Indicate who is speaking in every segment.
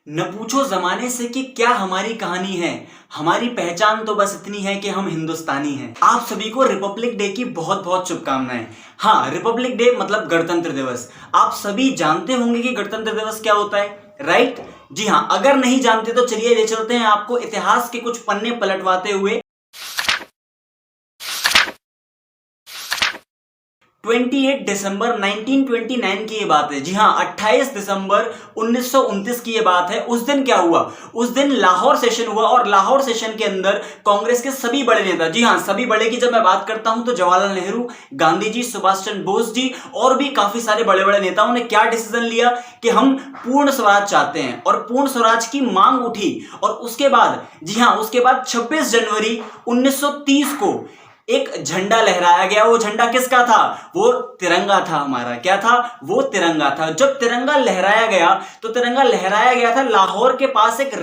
Speaker 1: न पूछो जमाने से कि क्या हमारी कहानी है। हमारी पहचान तो बस इतनी है कि हम हिंदुस्तानी हैं। आप सभी को रिपब्लिक डे की बहुत बहुत शुभकामनाएं। हाँ, रिपब्लिक डे मतलब गणतंत्र दिवस। आप सभी जानते होंगे कि गणतंत्र दिवस क्या होता है, राइट? जी हाँ, अगर नहीं जानते तो चलिए ले चलते हैं आपको इतिहास के कुछ पन्ने पलटवाते हुए। 28 दिसंबर 1929 की ये बात है। जी हाँ, 28 दिसंबर 1929 की ये बात है। उस दिन क्या हुआ? उस दिन लाहौर सेशन हुआ और लाहौर सेशन के अंदर कांग्रेस के सभी बड़े नेता, जी हाँ सभी बड़े की जब मैं बात करता हूं तो जवाहरलाल नेहरू, गांधी जी, सुभाष चंद्र बोस जी और भी काफी सारे बड़े बड़े नेताओं ने क्या डिसीजन लिया कि हम पूर्ण स्वराज चाहते हैं और पूर्ण स्वराज की मांग उठी। और उसके बाद, जी हाँ, उसके बाद 26 जनवरी 1930 को एक झंडा लहराया गया। वो झंडा किसका था? वो तिरंगा था हमारा। क्या था? वो तिरंगा था। जब तिरंगा लहराया गया तो तिरंगा लहराया गया था लाहौर के पास एक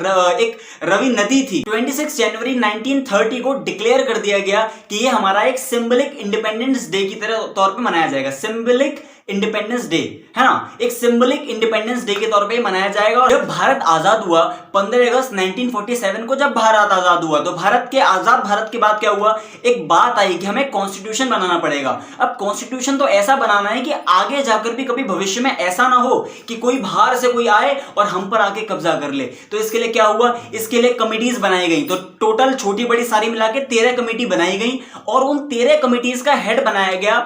Speaker 1: रवि नदी थी। 26 जनवरी 1930 को डिक्लेयर कर दिया गया कि ये हमारा एक सिंबलिक इंडिपेंडेंस डे की तरह तौर पे मनाया जाएगा। सिंबलिक इंडिपेंडेंस डे, है ना, एक सिंबलिक इंडिपेंडेंस डे के तौर पे मनाया जाएगा। और जब भारत आजाद हुआ 15 अगस्त 1947 को, जब भारत आजाद हुआ तो भारत के आजाद भारत के बाद क्या हुआ? एक बात आई कि हमें कॉन्स्टिट्यूशन बनाना पड़ेगा। अब कॉन्स्टिट्यूशन तो ऐसा बनाना है कि आगे जाकर भी कभी भविष्य में ऐसा ना हो कि कोई बाहर से कोई आए और हम पर आके कब्जा कर ले। तो इसके लिए क्या हुआ? इसके लिए कमिटीज बनाई गई। तो टोटल छोटी बड़ी सारी मिला के 13 कमेटी बनाई गई और उन 13 कमिटीज का हेड बनाया गया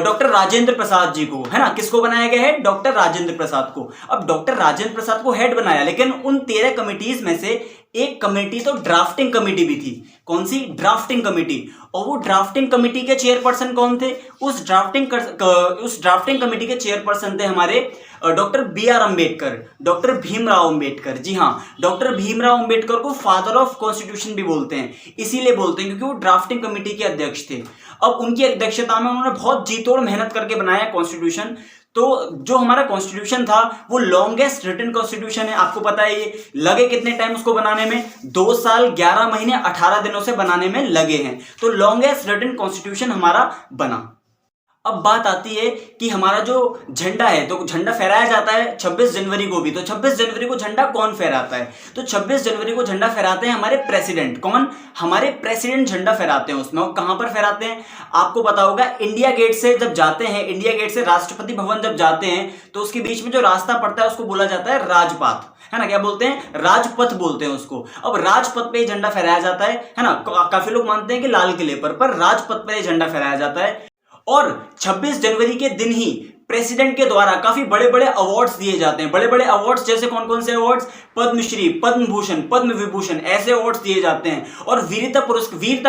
Speaker 1: डॉक्टर राजेंद्र प्रसाद जी को, है ना। किसको बनाया गया है? डॉक्टर राजेंद्र प्रसाद को। अब डॉक्टर राजेंद्र प्रसाद को हेड बनाया, लेकिन उन 13 कमिटीज में से एक कमेटी तो ड्राफ्टिंग कमेटी भी थी। कौन सी? Drafting committee. और वो ड्राफ्टिंग कमेटी के चेयरपर्सन कौन थे? उस ड्राफ्टिंग कमेटी के चेयरपर्सन थे हमारे doctor B R Ambedkar, doctor Bhimrao Ambedkar. जी हाँ, डॉक्टर भीमराव अंबेडकर को फादर ऑफ कॉन्स्टिट्यूशन भी बोलते हैं। इसीलिए बोलते हैं क्योंकि वो ड्राफ्टिंग कमेटी के अध्यक्ष थे। अब उनकी अध्यक्षता में उन्होंने बहुत जी तोड़ मेहनत करके बनाया कॉन्स्टिट्यूशन। तो जो हमारा कॉन्स्टिट्यूशन था वो लॉन्गेस्ट रिटन कॉन्स्टिट्यूशन है। आपको पता है ये लगे कितने टाइम उसको बनाने में? 2 साल 11 महीने 18 दिनों से बनाने में लगे हैं। तो लॉन्गेस्ट रिटन कॉन्स्टिट्यूशन हमारा बना। अब बात आती है कि हमारा जो झंडा है, तो झंडा फहराया जाता है 26 जनवरी को भी। तो 26 जनवरी को झंडा कौन फहराता है? तो 26 जनवरी को झंडा फहराते हैं हमारे प्रेसिडेंट। कौन? हमारे प्रेसिडेंट झंडा फहराते हैं उसमें। और कहां पर फहराते हैं? आपको पता होगा, इंडिया गेट से जब जाते हैं, इंडिया गेट से राष्ट्रपति भवन जब जाते हैं तो उसके बीच में जो रास्ता पड़ता है उसको बोला जाता है राजपाथ, है ना। क्या बोलते हैं? राजपथ बोलते हैं उसको। अब राजपथ पे झंडा फहराया जाता है ना। काफी लोग मानते हैं कि लाल किले पर राजपथ पर झंडा फहराया जाता है। और 26 जनवरी के दिन ही प्रेसिडेंट के द्वारा काफी बड़े बड़े अवार्ड्स दिए जाते हैं। बड़े बड़े अवार्ड्स जैसे कौन कौन से अवार्ड्स? पद्मश्री, पद्म भूषण, पद्म विभूषण, ऐसे अवार्ड्स दिए जाते हैं। और वीरता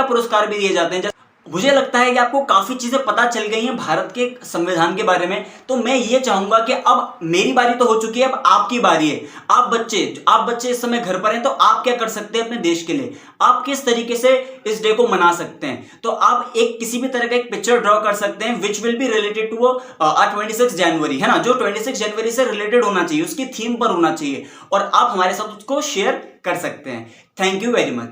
Speaker 1: पुरस्कार भी दिए जाते हैं। मुझे लगता है कि आपको काफी चीजें पता चल गई हैं भारत के संविधान के बारे में। तो मैं ये चाहूंगा कि अब मेरी बारी तो हो चुकी है, अब आपकी बारी है। आप बच्चे इस समय घर पर हैं, तो आप क्या कर सकते हैं अपने देश के लिए? आप किस तरीके से इस डे को मना सकते हैं? तो आप एक किसी भी तरह का एक पिक्चर ड्रॉ कर सकते हैं which will be related to 26 January, है ना, जो 26 जनवरी से रिलेटेड होना चाहिए, उसकी थीम पर होना चाहिए। और आप हमारे साथ उसको शेयर कर सकते हैं। Thank you very much.